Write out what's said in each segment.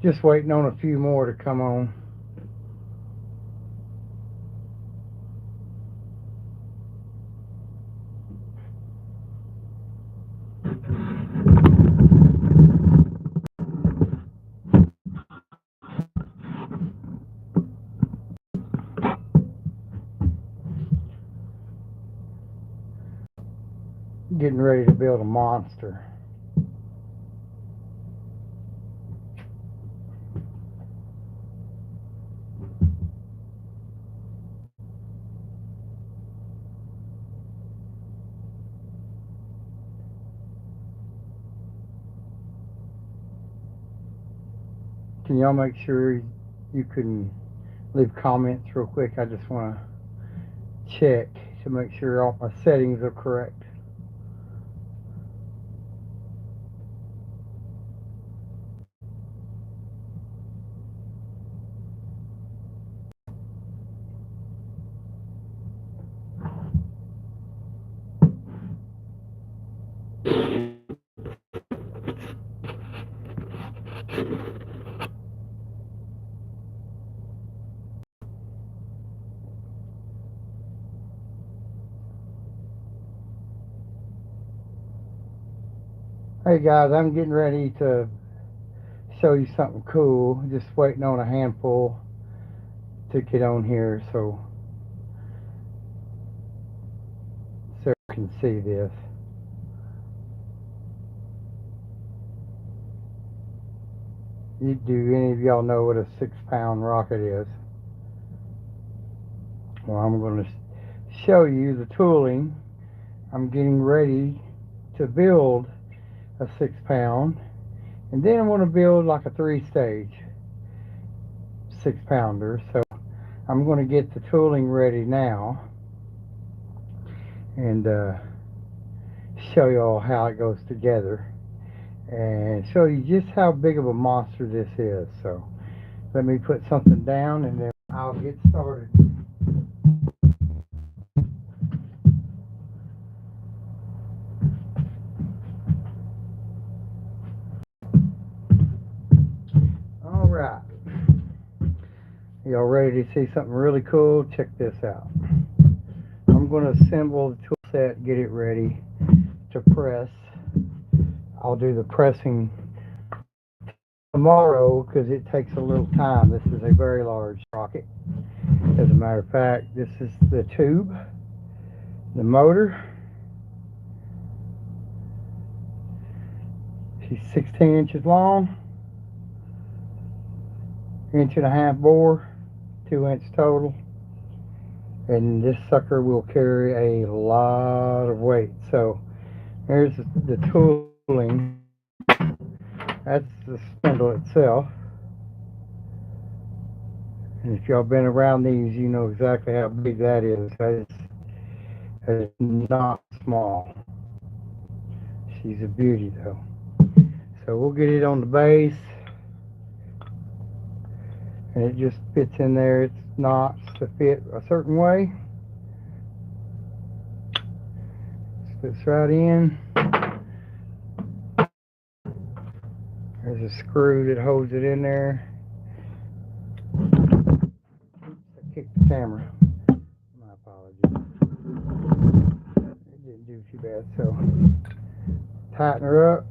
Just waiting on a few more to come on. Getting ready to build a monster. Can y'all make sure you can leave comments real quick? I just want to check to make sure all my settings are correct. Hey guys, I'm getting ready to show you something cool. Just waiting on a handful to get on here so Sarah can see this. Do any of y'all know what a 6-pound rocket is? Well, I'm going to show you the tooling. I'm getting ready to build a 6-pound, and then I'm going to build like a 3-stage 6-pounder. So I'm going to get the tooling ready now and show you all how it goes together and show you just how big of a monster this is. So let me put something down and then I'll get started. All right, y'all ready to see something really cool? Check this out. I'm going to assemble the tool set, get it ready to press. I'll do the pressing tomorrow because it takes a little time. This is a very large rocket. As a matter of fact, this is the tube, the motor. She's 16 inches long, 1.5-inch bore, 2-inch total. And this sucker will carry a lot of weight. So here's the tooling. That's the spindle itself. And if y'all been around these, you know exactly how big that is. That is not small. She's a beauty though. So we'll get it on the base. And it just fits in there. It's notched to fit a certain way. Fits right in. There's a screw that holds it in there. I kicked the camera. My apologies. It didn't do too bad. So tighten her up.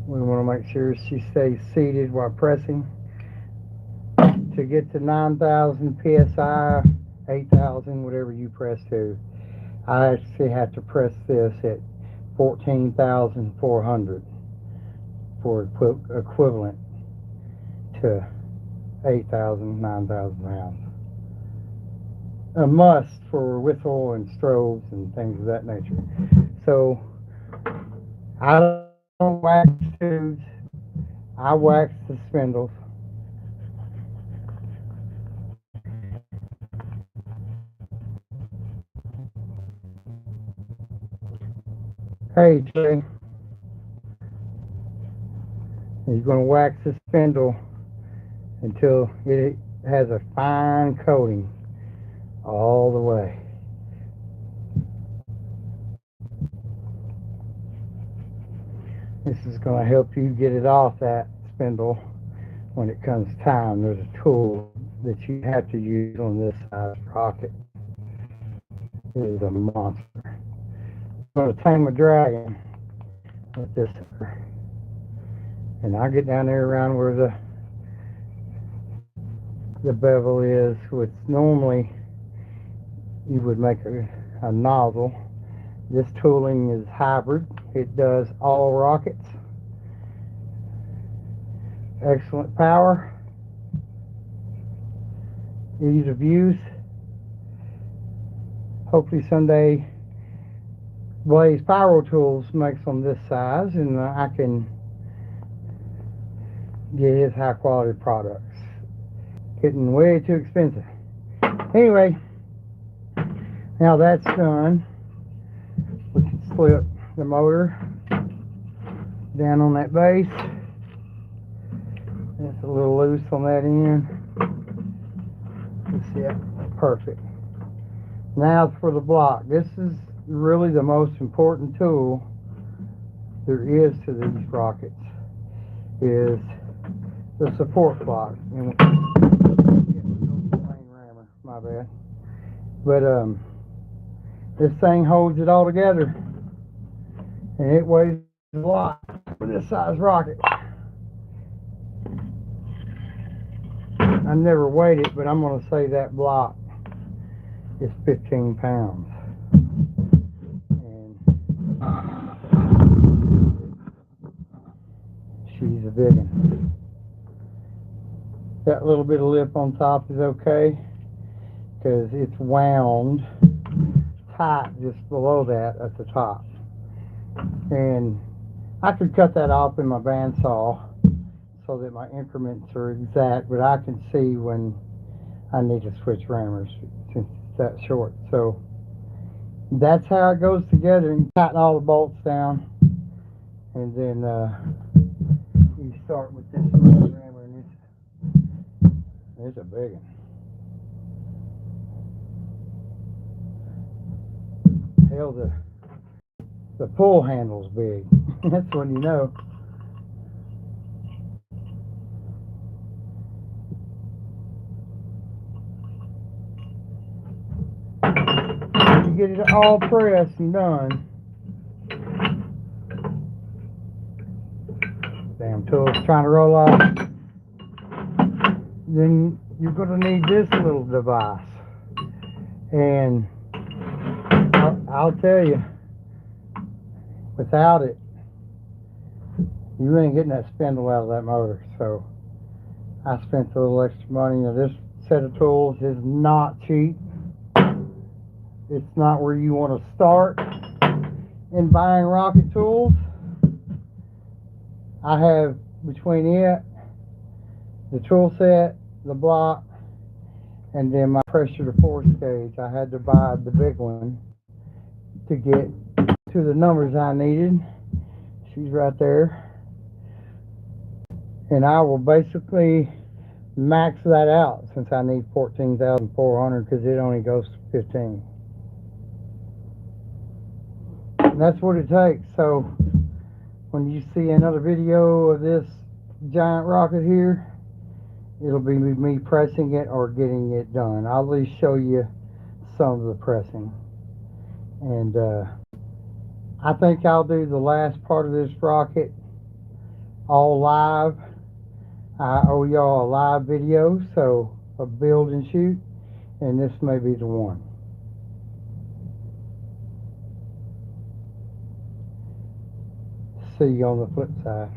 We want to make sure she stays seated while pressing. To get to 9,000 psi, 8,000, whatever you press to, I actually have to press this at 14,400 for equivalent to 8,000, 9,000 pounds. A must for whistle and strobes and things of that nature. So I don't wax tubes, I wax the spindles. Hey Jay, you're going to wax the spindle until it has a fine coating all the way. This is going to help you get it off that spindle when it comes time. There's a tool that you have to use on this size rocket. It is a monster. I'm going to tame a dragon with this sucker. And I'll get down there around where the bevel is, which normally you would make a nozzle. This tooling is hybrid. It does all rockets. Excellent power. Ease of use. Hopefully someday Blaze Pyro Tools makes them this size and I can get his high quality products. Getting way too expensive. Anyway, now that's done, we can slip the motor down on that base. It's a little loose on that end. Yeah, perfect. Now for the block. This is really the most important tool there is to these rockets, is the support block. And my bad. But this thing holds it all together, and it weighs a lot for this size rocket. I never weighed it, but I'm going to say that block is 15 pounds. And she's a big one. That little bit of lip on top is okay, because it's wound tight just below that at the top. And I could cut that off in my bandsaw so that my increments are exact, but I can see when I need to switch rammers since it's that short. So that's how it goes together. And tighten all the bolts down, and then you start with this rammer, and it's a big one. Hell, the pull handle's big. That's when you know. You get it all pressed and done. Damn tool's trying to roll off. Then you're going to need this little device. And I'll tell you, without it, you ain't getting that spindle out of that motor. So I spent a little extra money. Now, this set of tools is not cheap. It's not where you want to start in buying rocket tools. I have, between it, the tool set, the block, and then my pressure to force gauge, I had to buy the big one to get to the numbers I needed. She's right there. And I will basically max that out, since I need 14,400, because it only goes to 15. And that's what it takes. So when you see another video of this giant rocket here, it'll be me pressing it or getting it done. I'll at least show you some of the pressing. And I think I'll do the last part of this rocket all live. I owe y'all a live video, so a build and shoot, and this may be the one. See you on the flip side.